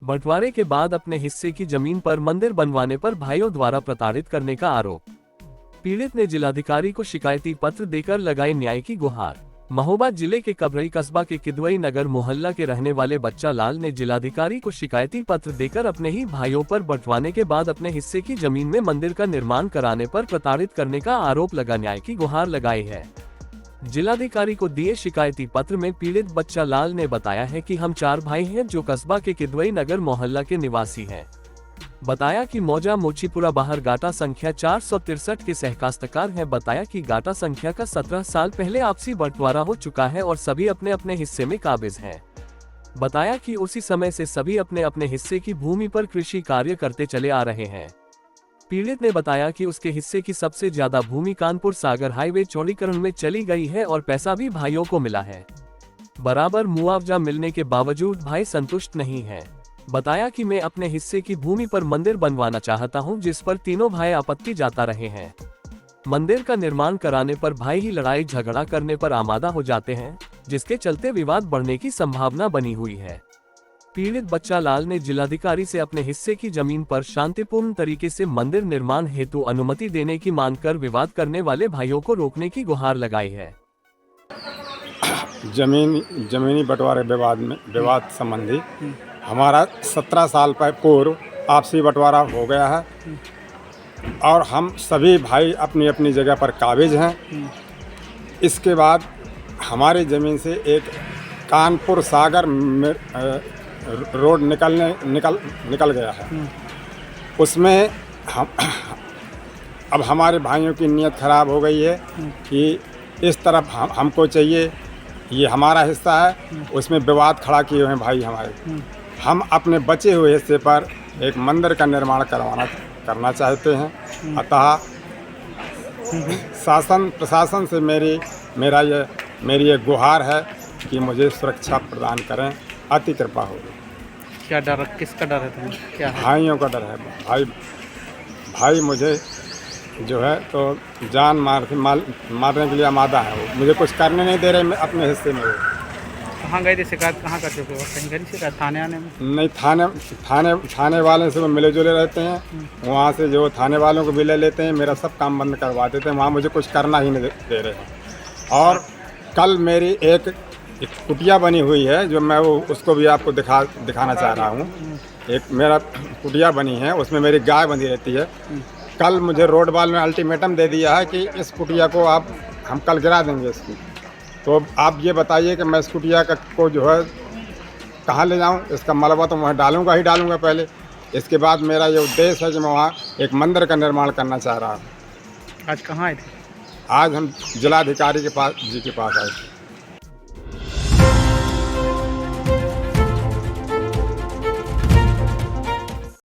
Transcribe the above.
बंटवारे के बाद अपने हिस्से की जमीन पर मंदिर बनवाने पर भाइयों द्वारा प्रताड़ित करने का आरोप। पीड़ित ने जिलाधिकारी को शिकायती पत्र देकर लगाई न्याय की गुहार। महोबा जिले के कबरई कस्बा के किदवई नगर मोहल्ला के रहने वाले बच्चा लाल ने जिलाधिकारी को शिकायती पत्र देकर अपने ही भाइयों पर बंटवाने के बाद अपने हिस्से की जमीन में मंदिर का निर्माण कराने पर प्रताड़ित करने का आरोप लगा न्याय की गुहार लगाई है। जिलाधिकारी को दिए शिकायती पत्र में पीड़ित बच्चा लाल ने बताया है कि हम 4 भाई हैं जो कस्बा के किदवई नगर मोहल्ला के निवासी हैं। बताया कि मौजा मोचीपुरा बाहर गाटा संख्या 463 के सहकास्तकार हैं। बताया कि गाटा संख्या का 17 साल पहले आपसी बंटवारा हो चुका है और सभी अपने अपने हिस्से में काबिज हैं। बताया कि उसी समय से सभी अपने अपने हिस्से की भूमि पर कृषि कार्य करते चले आ रहे हैं। पीड़ित ने बताया कि उसके हिस्से की सबसे ज्यादा भूमि कानपुर सागर हाईवे चौड़ीकरण में चली गई है और पैसा भी भाइयों को मिला है। बराबर मुआवजा मिलने के बावजूद भाई संतुष्ट नहीं है। बताया कि मैं अपने हिस्से की भूमि पर मंदिर बनवाना चाहता हूं, जिस पर तीनों भाई आपत्ति जता रहे हैं। मंदिर का निर्माण कराने पर भाई ही लड़ाई झगड़ा करने पर आमादा हो जाते हैं, जिसके चलते विवाद बढ़ने की संभावना बनी हुई है। पीड़ित बच्चा लाल ने जिलाधिकारी से अपने हिस्से की जमीन पर शांतिपूर्ण तरीके से मंदिर निर्माण हेतु अनुमति देने की मांग कर विवाद करने वाले भाइयों को रोकने की गुहार लगाई है। जमीनी बंटवारे विवाद संबंधी हमारा 17 साल पूर्व आपसी बंटवारा हो गया है और हम सभी भाई अपनी अपनी जगह पर काबिज हैं। इसके बाद हमारी ज़मीन से एक कानपुर सागर रोड निकल गया है। उसमें हम अब हमारे भाइयों की नीयत खराब हो गई है कि इस तरफ हमको चाहिए, ये हमारा हिस्सा है। उसमें विवाद खड़ा किए हुए हैं भाई हमारे। हम अपने बचे हुए हिस्से पर एक मंदिर का निर्माण करना चाहते हैं। अतः शासन प्रशासन से मेरी ये गुहार है कि मुझे सुरक्षा प्रदान करें, अति कृपा होगी। क्या डर, किसका डर है तुम्हें? क्या है? भाइयों का डर है। भाई मुझे जो है तो जान मारने के लिए आमादा है। वो मुझे कुछ करने नहीं दे रहे अपने हिस्से में। कहाँ गए थे? शिकायत कहाँ कर चुके हो? कहीं गई शिकायत? थाने आने में? नहीं, थाने वाले से वो मिले जुले रहते हैं। वहाँ से जो थाने वालों को भी ले लेते हैं, मेरा सब काम बंद करवा देते हैं। वहाँ मुझे कुछ करना ही नहीं दे रहे हैं। और कल मेरी एक कुटिया बनी हुई है, जो मैं उसको भी आपको दिखाना चाह रहा हूँ। एक मेरा कुटिया बनी है, उसमें मेरी गाय बंधी रहती है। कल मुझे रोड वाल में अल्टीमेटम दे दिया है कि इस कुटिया को हम कल गिरा देंगे इसकी। तो आप ये बताइए कि मैं इस कुटिया को जो है कहाँ ले जाऊँ? इसका मलबा तो वहाँ डालूँगा पहले। इसके बाद मेरा ये उद्देश्य है कि मैं वहाँ एक मंदिर का निर्माण करना चाह रहा हूँ। आज कहाँ आए थे? आज हम जिलाधिकारी के पास आए थे।